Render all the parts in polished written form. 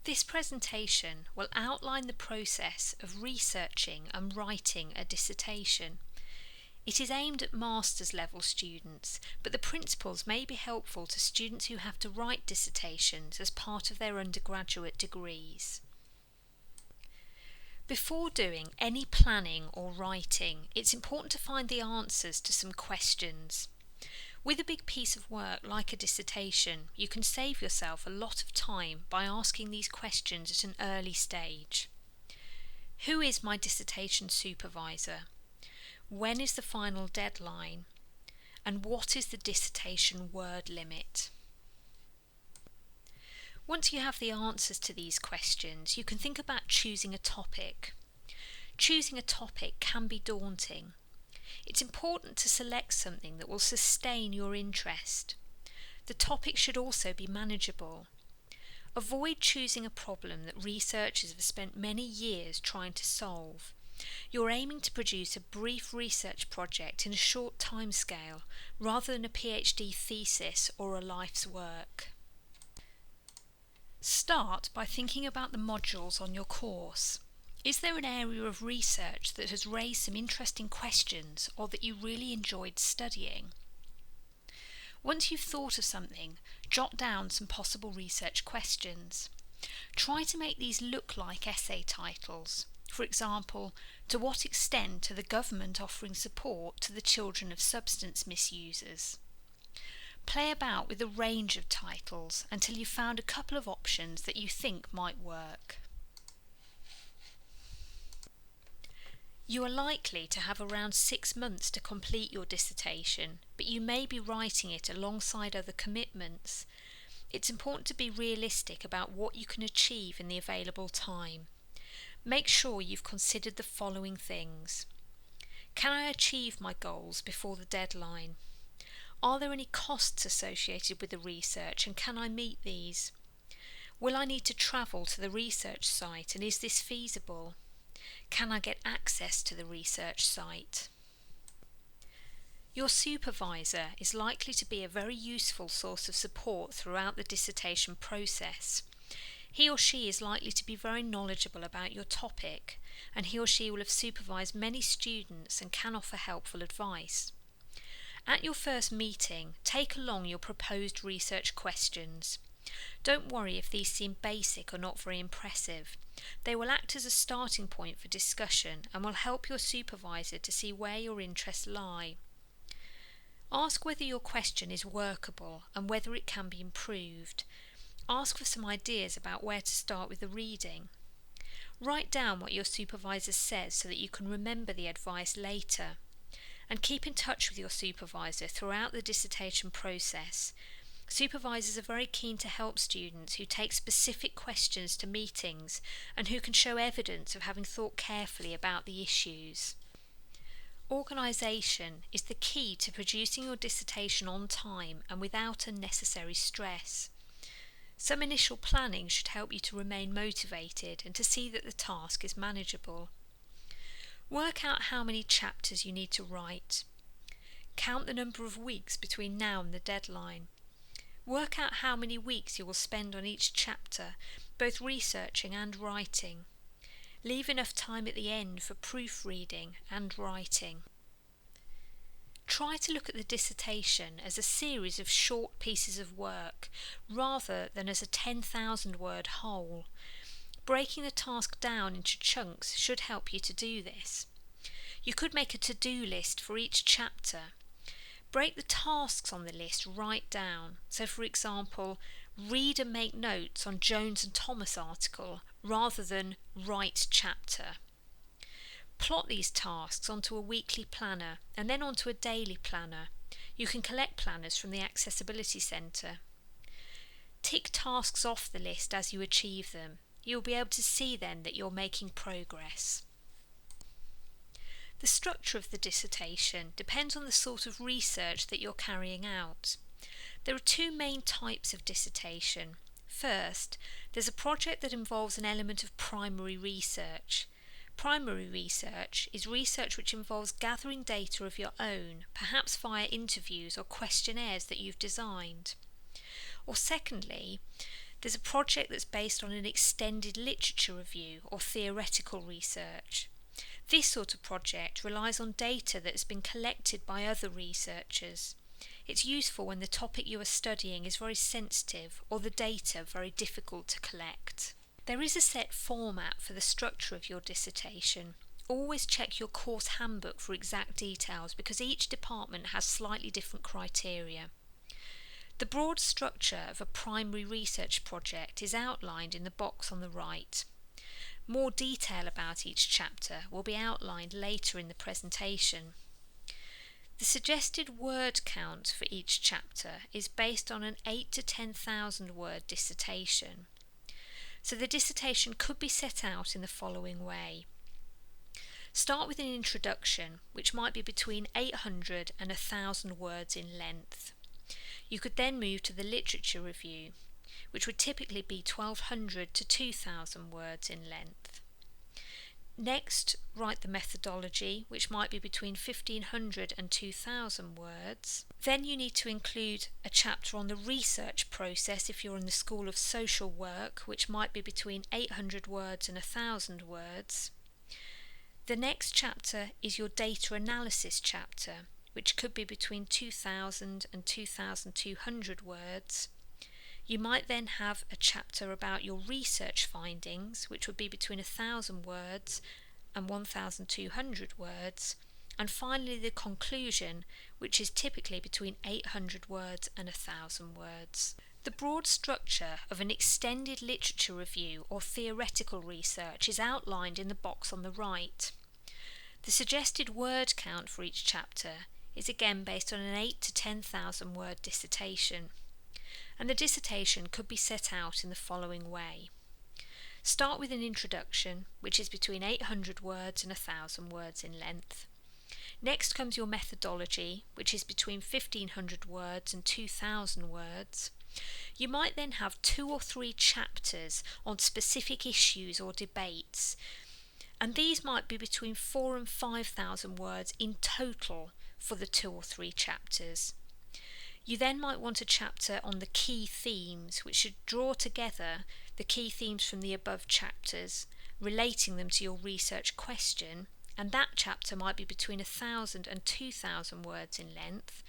This presentation will outline the process of researching and writing a dissertation. It is aimed at master's level students, but the principles may be helpful to students who have to write dissertations as part of their undergraduate degrees. Before doing any planning or writing, it's important to find the answers to some questions. With a big piece of work like a dissertation, you can save yourself a lot of time by asking these questions at an early stage. Who is my dissertation supervisor? When is the final deadline? And what is the dissertation word limit? Once you have the answers to these questions, you can think about choosing a topic. Choosing a topic can be daunting. It's important to select something that will sustain your interest. The topic should also be manageable. Avoid choosing a problem that researchers have spent many years trying to solve. You're aiming to produce a brief research project in a short timescale rather than a PhD thesis or a life's work. Start by thinking about the modules on your course. Is there an area of research that has raised some interesting questions or that you really enjoyed studying? Once you've thought of something, jot down some possible research questions. Try to make these look like essay titles. For example, to what extent are the government offering support to the children of substance misusers? Play about with a range of titles until you've found a couple of options that you think might work. You are likely to have around 6 months to complete your dissertation, but you may be writing it alongside other commitments. It's important to be realistic about what you can achieve in the available time. Make sure you've considered the following things. Can I achieve my goals before the deadline? Are there any costs associated with the research and can I meet these? Will I need to travel to the research site and is this feasible? Can I get access to the research site? Your supervisor is likely to be a very useful source of support throughout the dissertation process. He or she is likely to be very knowledgeable about your topic, and he or she will have supervised many students and can offer helpful advice. At your first meeting, take along your proposed research questions. Don't worry if these seem basic or not very impressive. They will act as a starting point for discussion and will help your supervisor to see where your interests lie. Ask whether your question is workable and whether it can be improved. Ask for some ideas about where to start with the reading. Write down what your supervisor says so that you can remember the advice later. And keep in touch with your supervisor throughout the dissertation process. Supervisors are very keen to help students who take specific questions to meetings and who can show evidence of having thought carefully about the issues. Organisation is the key to producing your dissertation on time and without unnecessary stress. Some initial planning should help you to remain motivated and to see that the task is manageable. Work out how many chapters you need to write. Count the number of weeks between now and the deadline. Work out how many weeks you will spend on each chapter, both researching and writing. Leave enough time at the end for proofreading and writing. Try to look at the dissertation as a series of short pieces of work, rather than as a 10,000 word whole. Breaking the task down into chunks should help you to do this. You could make a to-do list for each chapter. Break the tasks on the list right down. So for example, read and make notes on Jones and Thomas article rather than write chapter. Plot these tasks onto a weekly planner and then onto a daily planner. You can collect planners from the Accessibility Centre. Tick tasks off the list as you achieve them. You'll be able to see then that you're making progress. The structure of the dissertation depends on the sort of research that you're carrying out. There are two main types of dissertation. First, there's a project that involves an element of primary research. Primary research is research which involves gathering data of your own, perhaps via interviews or questionnaires that you've designed. Or secondly, There's a project that's based on an extended literature review or theoretical research. This sort of project relies on data that has been collected by other researchers. It's useful when the topic you are studying is very sensitive or the data very difficult to collect. There is a set format for the structure of your dissertation. Always check your course handbook for exact details because each department has slightly different criteria. The broad structure of a primary research project is outlined in the box on the right. More detail about each chapter will be outlined later in the presentation. The suggested word count for each chapter is based on an 8,000 to 10,000 word dissertation. So the dissertation could be set out in the following way. Start with an introduction, which might be between 800 and 1,000 words in length. You could then move to the literature review, which would typically be 1,200 to 2,000 words in length. Next, write the methodology, which might be between 1,500 and 2,000 words. Then you need to include a chapter on the research process if you're in the School of Social Work, which might be between 800 words and 1,000 words. The next chapter is your data analysis chapter, which could be between 2,000 and 2,200 words. You might then have a chapter about your research findings, which would be between 1,000 words and 1,200 words, and finally the conclusion, which is typically between 800 words and 1,000 words. The broad structure of an extended literature review or theoretical research is outlined in the box on the right. The suggested word count for each chapter is again based on an 8,000 to 10,000 word dissertation, and the dissertation could be set out in the following way. Start with an introduction, which is between 800 words and 1,000 words in length. Next comes your methodology, which is between 1,500 words and 2,000 words. You might then have 2 or 3 chapters on specific issues or debates, and these might be between 4,000 and 5,000 words in total for the 2 or 3 chapters. You then might want a chapter on the key themes, which should draw together the key themes from the above chapters, relating them to your research question, and that chapter might be between 1,000 and 2,000 words in length.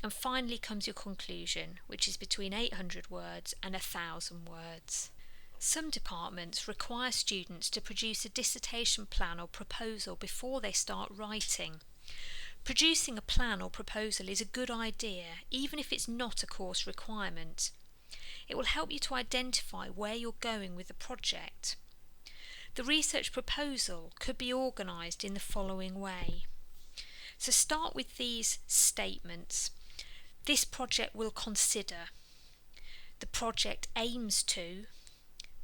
And finally comes your conclusion, which is between 800 words and 1,000 words. Some departments require students to produce a dissertation plan or proposal before they start writing. Producing a plan or proposal is a good idea, even if it's not a course requirement. It will help you to identify where you're going with the project. The research proposal could be organised in the following way. So start with these statements. This project will consider. The project aims to.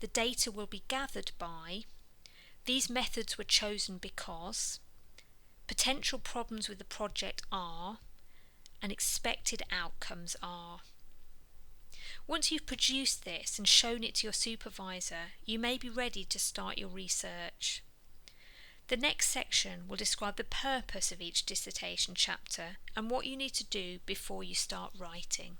The data will be gathered by. These methods were chosen because. Potential problems with the project are. And expected outcomes are. Once you've produced this and shown it to your supervisor, you may be ready to start your research. The next section will describe the purpose of each dissertation chapter and what you need to do before you start writing.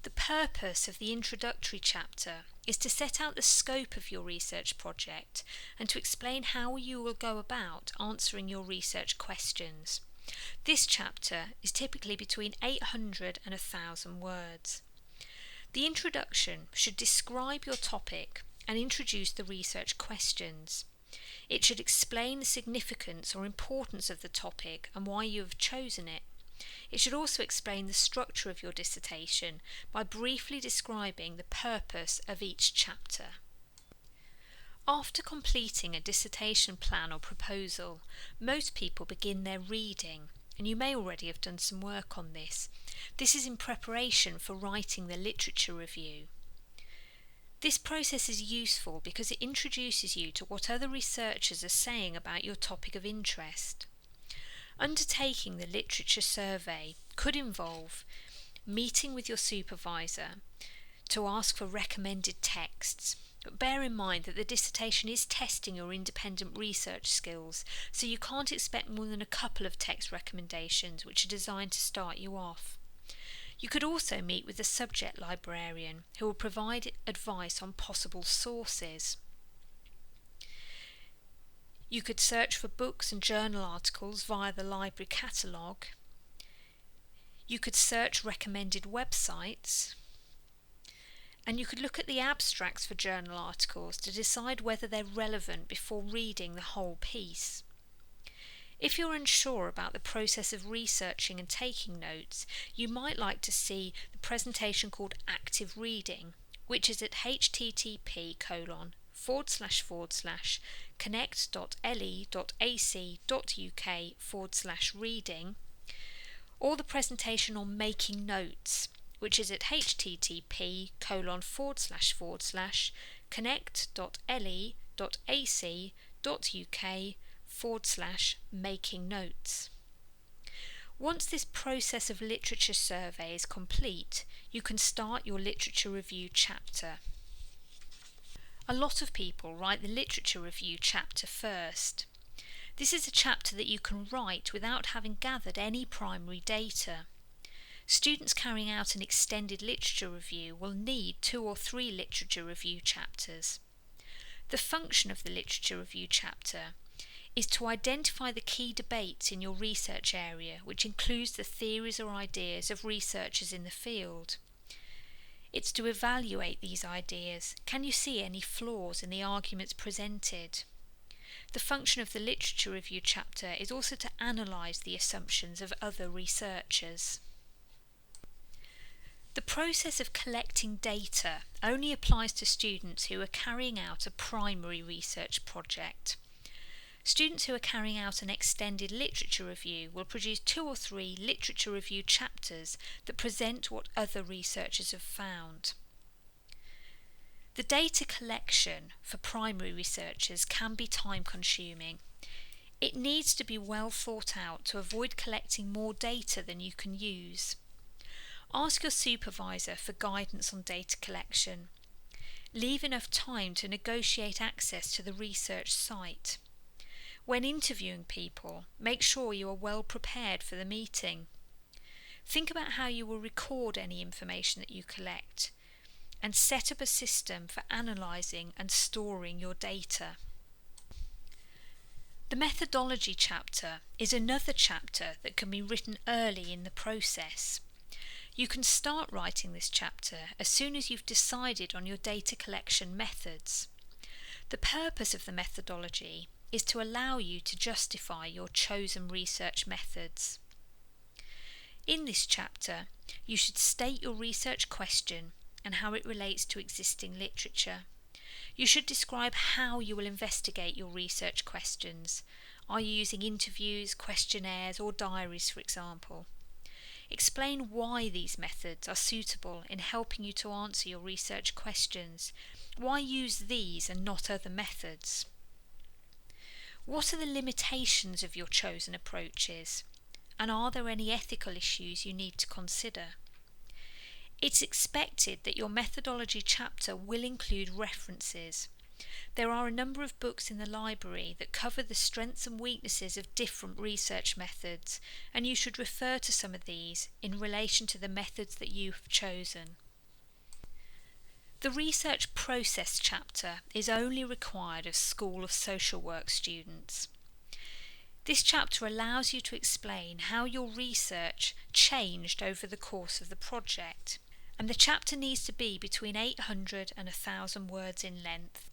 The purpose of the introductory chapter is to set out the scope of your research project and to explain how you will go about answering your research questions. This chapter is typically between 800 and 1,000 words. The introduction should describe your topic and introduce the research questions. It should explain the significance or importance of the topic and why you have chosen it. It should also explain the structure of your dissertation by briefly describing the purpose of each chapter. After completing a dissertation plan or proposal, most people begin their reading, and you may already have done some work on this. This is in preparation for writing the literature review. This process is useful because it introduces you to what other researchers are saying about your topic of interest. Undertaking the literature survey could involve meeting with your supervisor to ask for recommended texts, but bear in mind that the dissertation is testing your independent research skills, so you can't expect more than a couple of text recommendations which are designed to start you off. You could also meet with the subject librarian, who will provide advice on possible sources. You could search for books and journal articles via the library catalogue. You could search recommended websites. And you could look at the abstracts for journal articles to decide whether they're relevant before reading the whole piece. If you're unsure about the process of researching and taking notes, you might like to see the presentation called Active Reading, which is at http://connect.le.ac.uk/reading, or the presentation on Making Notes, which is at http://connect.le.ac.uk/making notes. Once this process of literature survey is complete, you can start your literature review chapter. A lot of people write the literature review chapter first. This is a chapter that you can write without having gathered any primary data. Students carrying out an extended literature review will need 2 or 3 literature review chapters. The function of the literature review chapter is to identify the key debates in your research area, which includes the theories or ideas of researchers in the field. It's to evaluate these ideas. Can you see any flaws in the arguments presented? The function of the literature review chapter is also to analyse the assumptions of other researchers. The process of collecting data only applies to students who are carrying out a primary research project. Students who are carrying out an extended literature review will produce 2 or 3 literature review chapters that present what other researchers have found. The data collection for primary researchers can be time-consuming. It needs to be well thought out to avoid collecting more data than you can use. Ask your supervisor for guidance on data collection. Leave enough time to negotiate access to the research site. When interviewing people, make sure you are well prepared for the meeting. Think about how you will record any information that you collect, and set up a system for analysing and storing your data. The methodology chapter is another chapter that can be written early in the process. You can start writing this chapter as soon as you've decided on your data collection methods. The purpose of the methodology is to allow you to justify your chosen research methods. In this chapter, you should state your research question and how it relates to existing literature. You should describe how you will investigate your research questions. Are you using interviews, questionnaires, or diaries, for example? Explain why these methods are suitable in helping you to answer your research questions. Why use these and not other methods? What are the limitations of your chosen approaches? And are there any ethical issues you need to consider? It's expected that your methodology chapter will include references. There are a number of books in the library that cover the strengths and weaknesses of different research methods, and you should refer to some of these in relation to the methods that you have chosen. The research process chapter is only required of School of Social Work students. This chapter allows you to explain how your research changed over the course of the project, and the chapter needs to be between 800 and 1,000 words in length.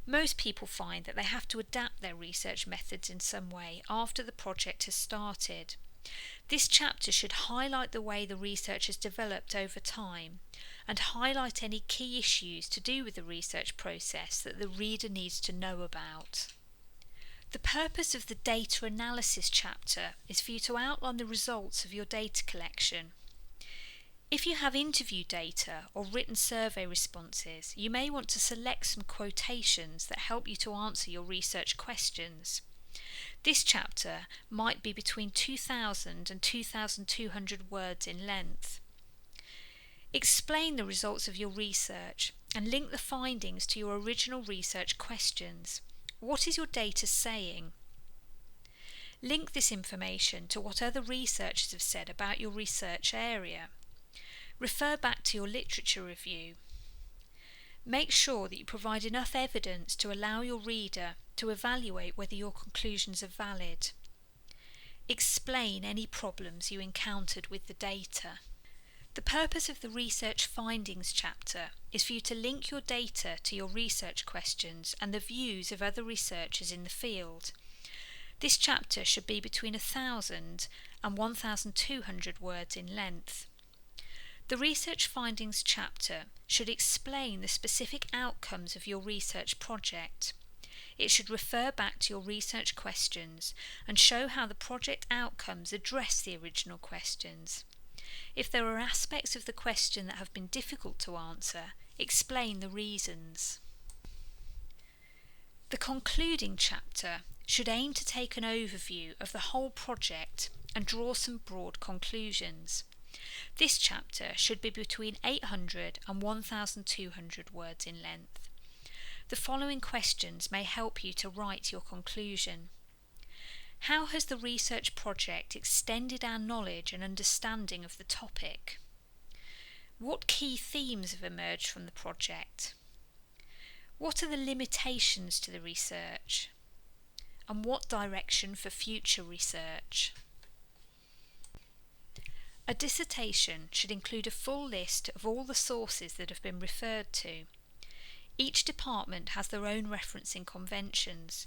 Most people find that they have to adapt their research methods in some way after the project has started. This chapter should highlight the way the research has developed over time and highlight any key issues to do with the research process that the reader needs to know about. The purpose of the data analysis chapter is for you to outline the results of your data collection. If you have interview data or written survey responses, you may want to select some quotations that help you to answer your research questions. This chapter might be between 2,000 and 2,200 words in length. Explain the results of your research and link the findings to your original research questions. What is your data saying? Link this information to what other researchers have said about your research area. Refer back to your literature review. Make sure that you provide enough evidence to allow your reader to evaluate whether your conclusions are valid. Explain any problems you encountered with the data. The purpose of the Research Findings chapter is for you to link your data to your research questions and the views of other researchers in the field. This chapter should be between 1,000 and 1,200 words in length. The Research Findings chapter should explain the specific outcomes of your research project. It should refer back to your research questions and show how the project outcomes address the original questions. If there are aspects of the question that have been difficult to answer, explain the reasons. The concluding chapter should aim to take an overview of the whole project and draw some broad conclusions. This chapter should be between 800 and 1,200 words in length. The following questions may help you to write your conclusion. How has the research project extended our knowledge and understanding of the topic? What key themes have emerged from the project? What are the limitations to the research? And what direction for future research? A dissertation should include a full list of all the sources that have been referred to. Each department has their own referencing conventions.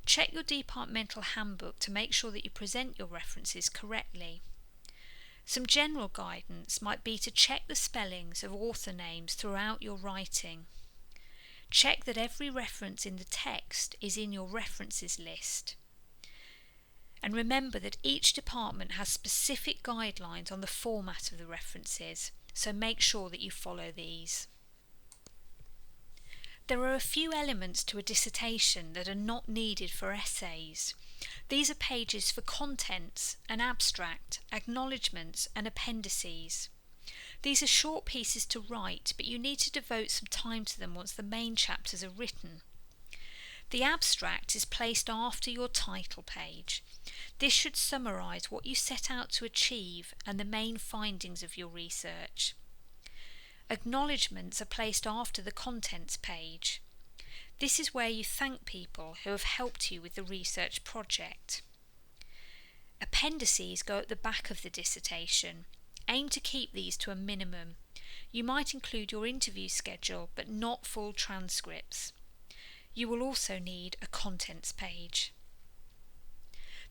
Check your departmental handbook to make sure that you present your references correctly. Some general guidance might be to check the spellings of author names throughout your writing. Check that every reference in the text is in your references list. And remember that each department has specific guidelines on the format of the references, so make sure that you follow these. There are a few elements to a dissertation that are not needed for essays. These are pages for contents, an abstract, acknowledgements and appendices. These are short pieces to write, but you need to devote some time to them once the main chapters are written. The abstract is placed after your title page. This should summarise what you set out to achieve and the main findings of your research. Acknowledgements are placed after the contents page. This is where you thank people who have helped you with the research project. Appendices go at the back of the dissertation. Aim to keep these to a minimum. You might include your interview schedule, but not full transcripts. You will also need a contents page.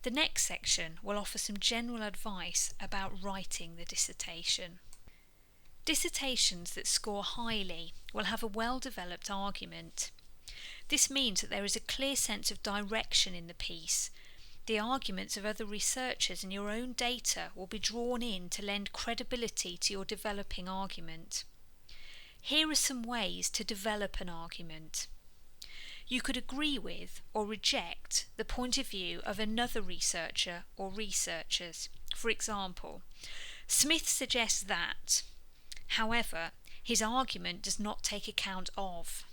The next section will offer some general advice about writing the dissertation. Dissertations that score highly will have a well-developed argument. This means that there is a clear sense of direction in the piece. The arguments of other researchers and your own data will be drawn in to lend credibility to your developing argument. Here are some ways to develop an argument. You could agree with or reject the point of view of another researcher or researchers. For example, Smith suggests that, however, his argument does not take account of.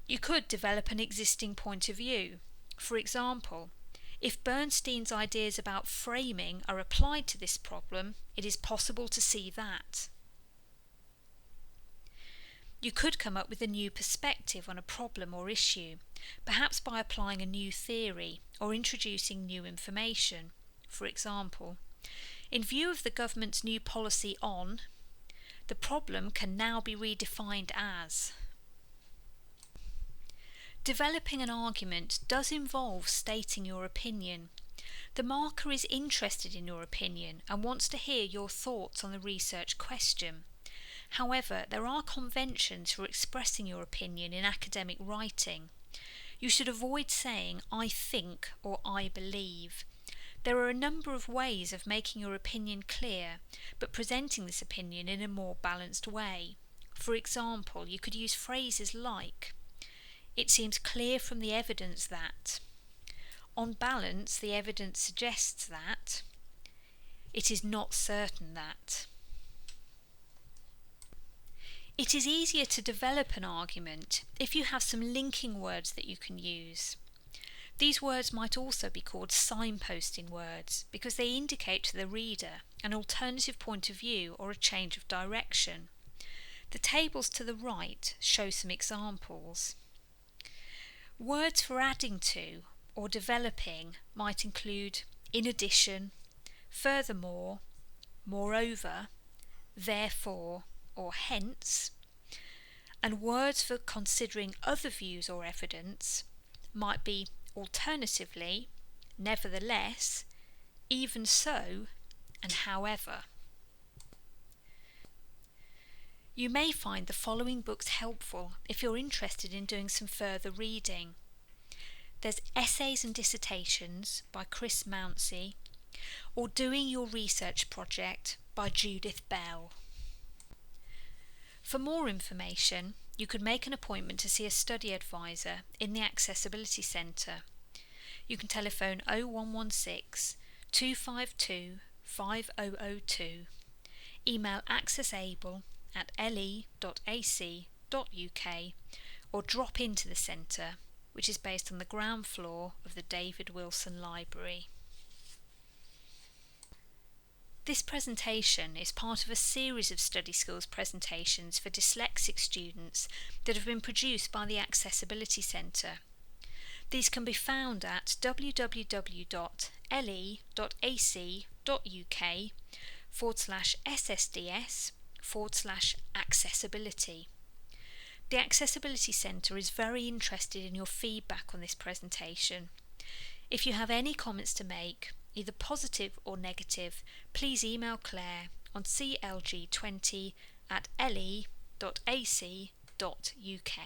You could develop an existing point of view. For example, if Bernstein's ideas about framing are applied to this problem, it is possible to see that. You could come up with a new perspective on a problem or issue, perhaps by applying a new theory or introducing new information. For example, in view of the government's new policy on, the problem can now be redefined as. Developing an argument does involve stating your opinion. The marker is interested in your opinion and wants to hear your thoughts on the research question. However, there are conventions for expressing your opinion in academic writing. You should avoid saying "I think" or "I believe." There are a number of ways of making your opinion clear, but presenting this opinion in a more balanced way. For example, you could use phrases like, "It seems clear from the evidence that," "On balance, the evidence suggests that," "It is not certain that." It is easier to develop an argument if you have some linking words that you can use. These words might also be called signposting words because they indicate to the reader an alternative point of view, or a change of direction. The tables to the right show some examples. Words for adding to or developing might include in addition, furthermore, moreover, therefore, or hence, and words for considering other views or evidence might be alternatively, nevertheless, even so, and however. You may find the following books helpful if you're interested in doing some further reading. There's Essays and Dissertations by Chris Mounsey, or Doing Your Research Project by Judith Bell. For more information, you could make an appointment to see a study advisor in the Accessibility Centre. You can telephone 0116 252 5002, email accessable@le.ac.uk, or drop into the centre, which is based on the ground floor of the David Wilson Library. This presentation is part of a series of study skills presentations for dyslexic students that have been produced by the Accessibility Centre. These can be found at www.le.ac.uk/SSDS/accessibility. The Accessibility Centre is very interested in your feedback on this presentation. If you have any comments to make, either positive or negative, please email Claire on clg20@le.ac.uk.